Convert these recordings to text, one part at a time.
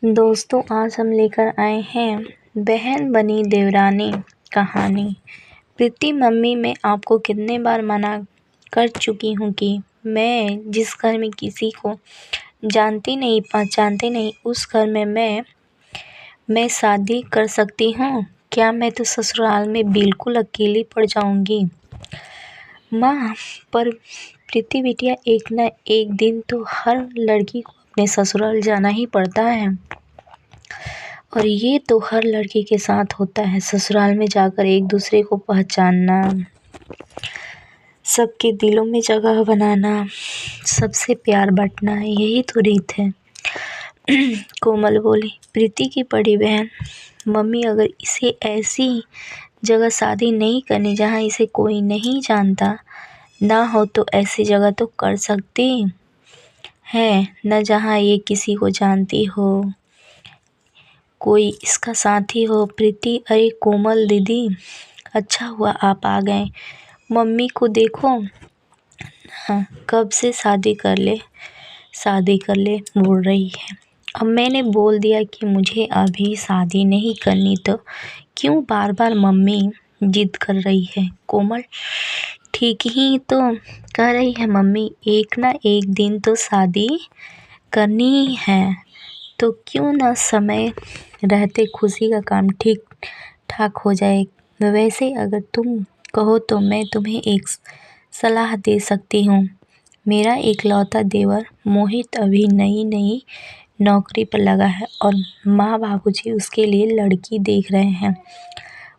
दोस्तों, आज हम लेकर आए हैं बहन बनी देवरानी कहानी। प्रीति मम्मी, मैं आपको कितने बार मना कर चुकी हूँ कि मैं जिस घर में किसी को जानती नहीं पहचानती नहीं उस घर में मैं शादी कर सकती हूँ क्या? मैं तो ससुराल में बिल्कुल अकेली पड़ जाऊँगी माँ। पर प्रीति बिटिया, एक ना एक दिन तो हर लड़की को अपने ससुराल जाना ही पड़ता है और ये तो हर लड़की के साथ होता है। ससुराल में जाकर एक दूसरे को पहचानना, सबके दिलों में जगह बनाना, सबसे प्यार बांटना, यही तो रीत है। कोमल बोली। प्रीति की बड़ी बहन, मम्मी अगर इसे ऐसी जगह शादी नहीं करनी जहाँ इसे कोई नहीं जानता ना हो तो ऐसी जगह तो कर सकती है न जहाँ ये किसी को जानती हो, कोई इसका साथी हो। प्रीति, अरे कोमल दीदी, अच्छा हुआ आप आ गए। मम्मी को देखो हाँ, कब से शादी कर ले बोल रही है। अब मैंने बोल दिया कि मुझे अभी शादी नहीं करनी तो क्यों बार बार मम्मी जिद कर रही है। कोमल, ठीक ही तो कह रही है मम्मी, एक ना एक दिन तो शादी करनी है तो क्यों ना समय रहते खुशी का काम ठीक ठाक हो जाए। वैसे अगर तुम कहो तो मैं तुम्हें एक सलाह दे सकती हूँ। मेरा इकलौता देवर मोहित अभी नई नौकरी पर लगा है और माँ बाबूजी उसके लिए लड़की देख रहे हैं,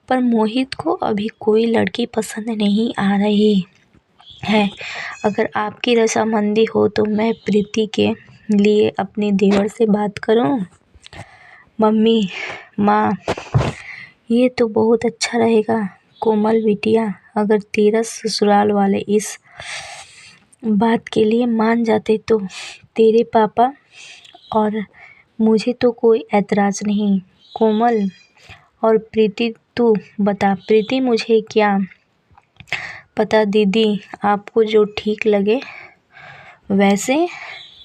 पर मोहित को अभी कोई लड़की पसंद नहीं आ रही है। अगर आपकी रजामंदी हो तो मैं प्रीति के लिए अपने देवर से बात करूं? मम्मी, माँ, ये तो बहुत अच्छा रहेगा। कोमल बिटिया, अगर तेरा ससुराल वाले इस बात के लिए मान जाते तो तेरे पापा और मुझे तो कोई ऐतराज नहीं। कोमल और प्रीति, तू बता। प्रीति, मुझे क्या पता दीदी, आपको जो ठीक लगे वैसे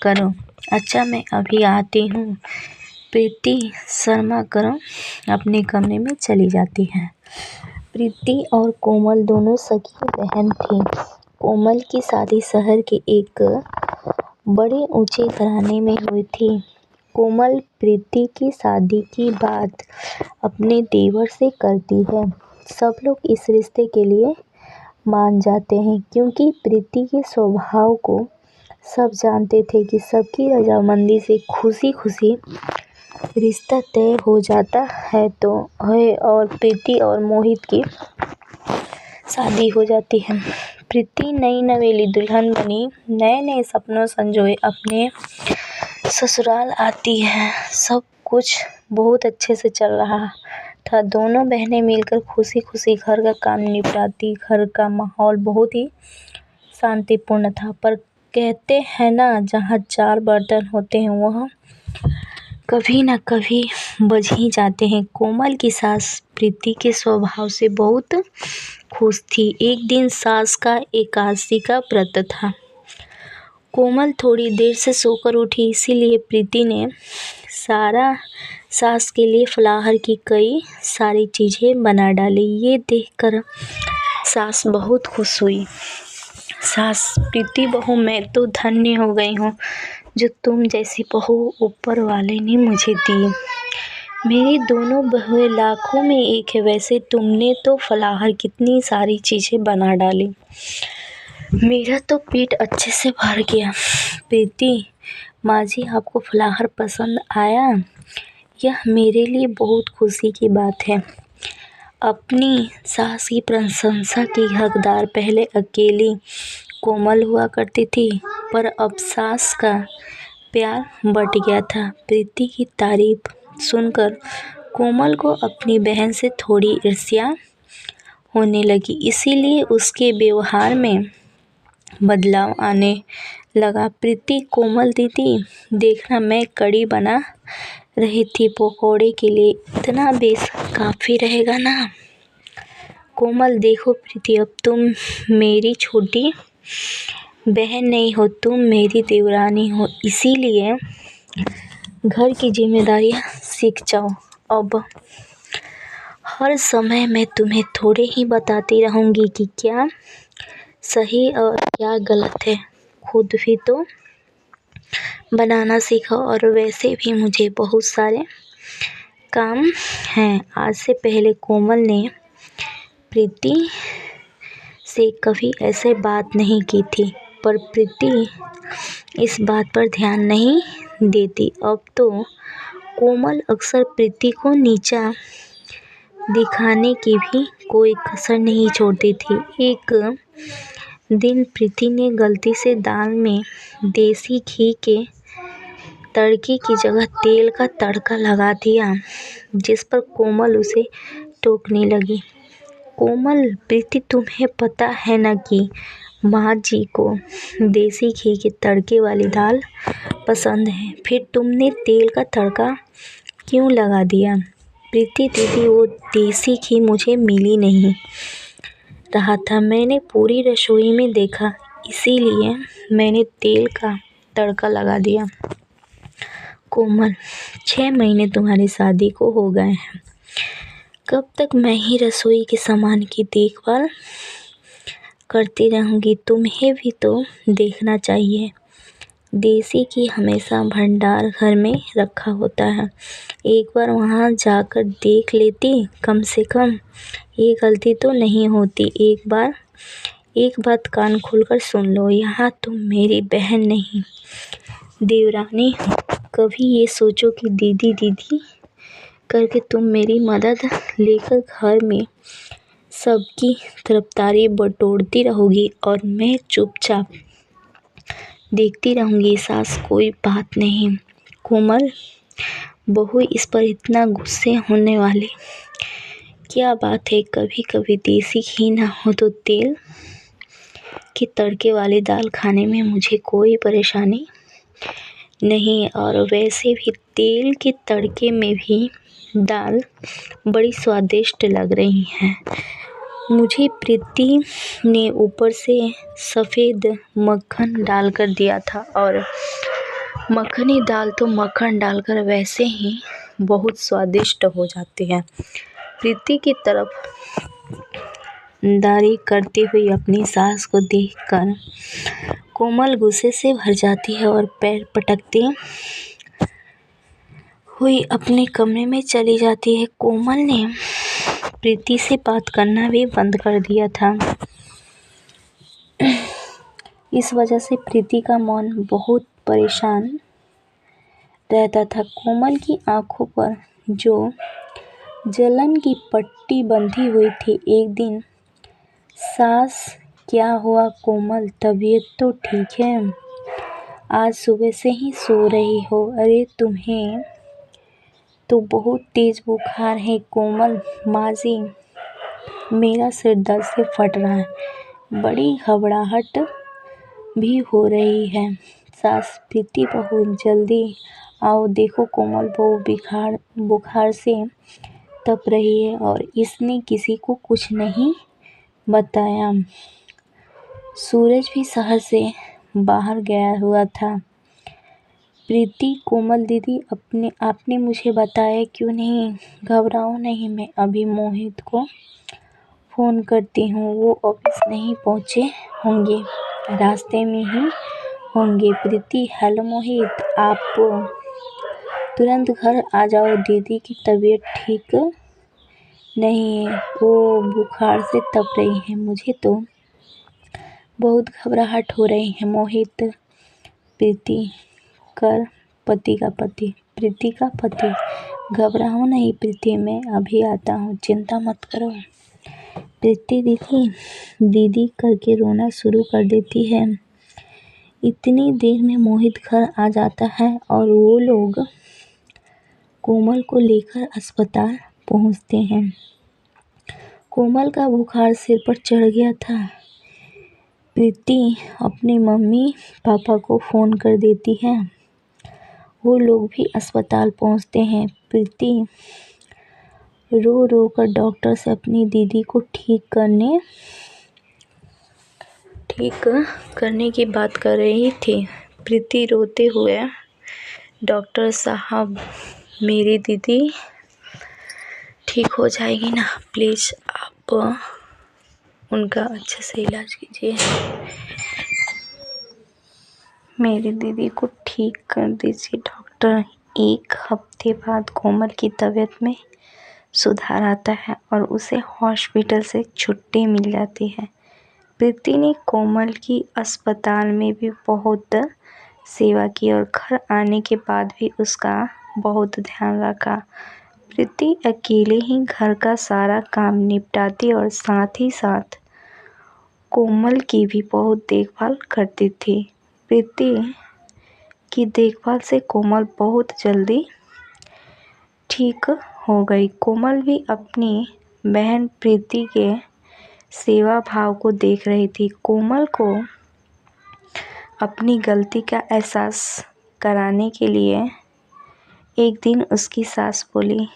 करो। अच्छा, मैं अभी आती हूँ। प्रीति शर्मा कर अपने कमरे में चली जाती है। प्रीति और कोमल दोनों सगी बहन थीं। कोमल की शादी शहर के एक बड़े ऊंचे घराने में हुई थी। कोमल प्रीति की शादी की बात अपने देवर से करती है। सब लोग इस रिश्ते के लिए मान जाते हैं क्योंकि प्रीति के स्वभाव को सब जानते थे कि सबकी रजामंदी से खुशी खुशी रिश्ता तय हो जाता है तो है और प्रीति और मोहित की शादी हो जाती है। प्रीति नई नवेली दुल्हन बनी नए सपनों संजोए अपने ससुराल आती है। सब कुछ बहुत अच्छे से चल रहा था। दोनों बहनें मिलकर खुशी खुशी घर का काम निपटाती। घर का माहौल बहुत ही शांतिपूर्ण था, पर कहते हैं ना, जहाँ चार बर्तन होते हैं वह कभी न कभी बज ही जाते हैं। कोमल की सास प्रीति के स्वभाव से बहुत खुश थी। एक दिन सास का एकादशी का व्रत था। कोमल थोड़ी देर से सोकर उठी, इसीलिए प्रीति ने सास के लिए फलाहार की कई सारी चीज़ें बना डाली। ये देखकर सास बहुत खुश हुई। सास, प्रीति बहू, मैं तो धन्य हो गई हूँ जो तुम जैसी बहू ऊपर वाले ने मुझे दी। मेरी दोनों बहुएं लाखों में एक है। वैसे तुमने तो फलाहार कितनी सारी चीज़ें बना डाली, मेरा तो पेट अच्छे से भर गया। प्रीति, माँ जी, आपको फलाहार पसंद आया? यह मेरे लिए बहुत खुशी की बात है। अपनी सास की प्रशंसा की हकदार पहले अकेली कोमल हुआ करती थी, पर अब सास का प्यार बट गया था। प्रीति की तारीफ सुनकर कोमल को अपनी बहन से थोड़ी ईर्ष्या होने लगी, इसीलिए उसके व्यवहार में बदलाव आने लगा। प्रीति, कोमल दीदी, देखना, मैं कढ़ी बना रही थी पकौड़े के लिए, इतना बेस काफ़ी रहेगा ना? कोमल, देखो प्रीति, अब तुम मेरी छोटी बहन नहीं हो, तुम मेरी देवरानी हो, इसीलिए घर की जिम्मेदारियाँ सीख जाओ। अब हर समय मैं तुम्हें थोड़े ही बताती रहूँगी कि क्या सही और क्या गलत है। खुद भी तो बनाना सीखो, और वैसे भी मुझे बहुत सारे काम हैं। आज से पहले कोमल ने प्रीति से कभी ऐसे बात नहीं की थी, पर प्रीति इस बात पर ध्यान नहीं देती। अब तो कोमल अक्सर प्रीति को नीचा दिखाने की भी कोई कसर नहीं छोड़ती थी। एक दिन प्रीति ने गलती से दाल में देसी घी के तड़के की जगह तेल का तड़का लगा दिया, जिस पर कोमल उसे टोकने लगी। कोमल, प्रीति, तुम्हें पता है ना कि माँ जी को देसी घी के तड़के वाली दाल पसंद है, फिर तुमने तेल का तड़का क्यों लगा दिया? प्रीति दीदी, वो देसी घी मुझे मिली नहीं रहा था, मैंने पूरी रसोई में देखा, इसीलिए मैंने तेल का तड़का लगा दिया। कोमल, 6 महीने तुम्हारी शादी को हो गए हैं, कब तक मैं ही रसोई के सामान की देखभाल करती रहूँगी? तुम्हें भी तो देखना चाहिए। देसी घी हमेशा भंडार घर में रखा होता है, एक बार वहाँ जाकर देख लेती, कम से कम ये गलती तो नहीं होती। एक बात कान खोलकर सुन लो, यहाँ तुम मेरी बहन नहीं देवरानी हो। कभी ये सोचो कि दीदी दीदी करके तुम मेरी मदद लेकर घर में सबकी तरफदारी बटोरती रहोगी और मैं चुपचाप देखती रहूँगी। सास, कोई बात नहीं। कोमल, बहू, इस पर इतना गुस्से होने वाली क्या बात है? कभी कभी देसी घी ना हो तो तेल की तड़के वाली दाल खाने में मुझे कोई परेशानी नहीं, और वैसे भी तेल के तड़के में भी दाल बड़ी स्वादिष्ट लग रही है। मुझे प्रीति ने ऊपर से सफ़ेद मक्खन डालकर दिया था, और मखनी दाल तो मक्खन डालकर वैसे ही बहुत स्वादिष्ट हो जाती है। प्रीति की तरफदारी करती हुई अपनी सास को देखकर कोमल गुस्से से भर जाती है और पैर पटकती हुई अपने कमरे में चली जाती है। कोमल ने प्रीति से बात करना भी बंद कर दिया था। इस वजह से प्रीति का मन बहुत परेशान रहता था। कोमल की आंखों पर जो जलन की पट्टी बंधी हुई थी। एक दिन, सास, क्या हुआ कोमल, तबीयत तो ठीक है? आज सुबह से ही सो रही हो। अरे, तुम्हें तो बहुत तेज बुखार है कोमल। माँ जी, मेरा सिर दर्द से फट रहा है, बड़ी घबराहट भी हो रही है। सास, प्रीति बहू, जल्दी आओ, देखो कोमल बहू बुखार से तप रही है और इसने किसी को कुछ नहीं बताया। सूरज भी शहर से बाहर गया हुआ था। प्रीति, कोमल दीदी, आपने मुझे बताया क्यों नहीं? घबराओ नहीं, मैं अभी मोहित को फ़ोन करती हूँ, वो ऑफिस नहीं पहुँचे होंगे, रास्ते में ही होंगे। प्रीति, हेलो मोहित, आप तुरंत घर आ जाओ, दीदी की तबीयत ठीक नहीं है, वो बुखार से तप रही है, मुझे तो बहुत घबराहट हो रही है। मोहित, प्रीति का पति, घबराओ नहीं प्रीति, मैं अभी आता हूँ, चिंता मत करो। प्रीति दीदी करके रोना शुरू कर देती है। इतनी देर में मोहित घर आ जाता है और वो लोग कोमल को लेकर अस्पताल पहुँचते हैं। कोमल का बुखार सिर पर चढ़ गया था। प्रीति अपने मम्मी पापा को फ़ोन कर देती है। वो लोग भी अस्पताल पहुंचते हैं। प्रीति रो रो कर डॉक्टर से अपनी दीदी को ठीक करने की बात कर रही थी। प्रीति रोते हुए डॉक्टर साहब, मेरी दीदी ठीक हो जाएगी ना? प्लीज़ आप उनका अच्छे से इलाज कीजिए। मेरी दीदी को ठीक कर दीजिए डॉक्टर। 1 हफ्ते बाद कोमल की तबीयत में सुधार आता है और उसे हॉस्पिटल से छुट्टी मिल जाती है। प्रीति ने कोमल की अस्पताल में भी बहुत सेवा की और घर आने के बाद भी उसका बहुत ध्यान रखा। प्रीति अकेले ही घर का सारा काम निपटाती और साथ ही साथ कोमल की भी बहुत देखभाल करती थी। प्रीति की देखभाल से कोमल बहुत जल्दी ठीक हो गई। कोमल भी अपनी बहन प्रीति के सेवा भाव को देख रही थी। कोमल को अपनी गलती का एहसास कराने के लिए एक दिन उसकी सास बोली,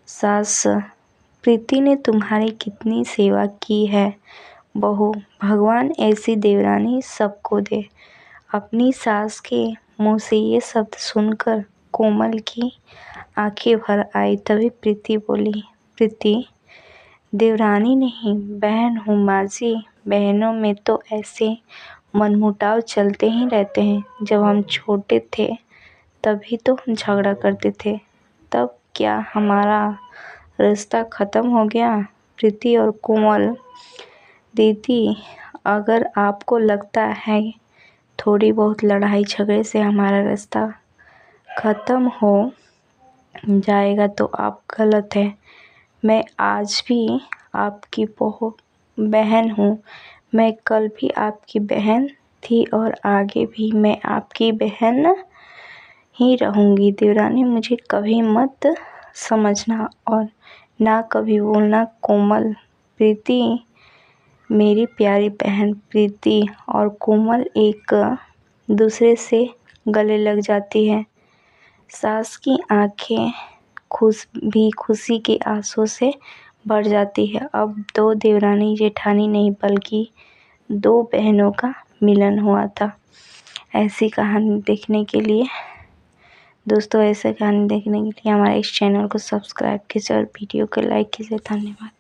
सास, प्रीति ने तुम्हारी कितनी सेवा की है बहू, भगवान ऐसी देवरानी सबको दे। अपनी सास के मुंह से ये शब्द सुनकर कोमल की आंखें भर आई। तभी प्रीति बोली, प्रीति, देवरानी नहीं बहन हूँ माँ जी। बहनों में तो ऐसे मनमुटाव चलते ही रहते हैं। जब हम छोटे थे तभी तो हम झगड़ा करते थे, तब क्या हमारा रिश्ता ख़त्म हो गया? प्रीति और कोमल दीदी, अगर आपको लगता है थोड़ी बहुत लड़ाई झगड़े से हमारा रिश्ता ख़त्म हो जाएगा तो आप गलत हैं। मैं आज भी आपकी बहन हूँ। मैं कल भी आपकी बहन थी और आगे भी मैं आपकी बहन ही रहूँगी। देवरानी, मुझे कभी मत समझना और ना कभी बोलना कोमल। प्रीति, मेरी प्यारी बहन प्रीति और कोमल एक दूसरे से गले लग जाती है। सास की आंखें खुशी के आंसू से भर जाती है। अब 2 देवरानी जेठानी नहीं बल्कि 2 बहनों का मिलन हुआ था। ऐसी कहानी देखने के लिए दोस्तों, ऐसे कहानी देखने के लिए हमारे इस चैनल को सब्सक्राइब कीजिए और वीडियो को लाइक कीजिए। धन्यवाद।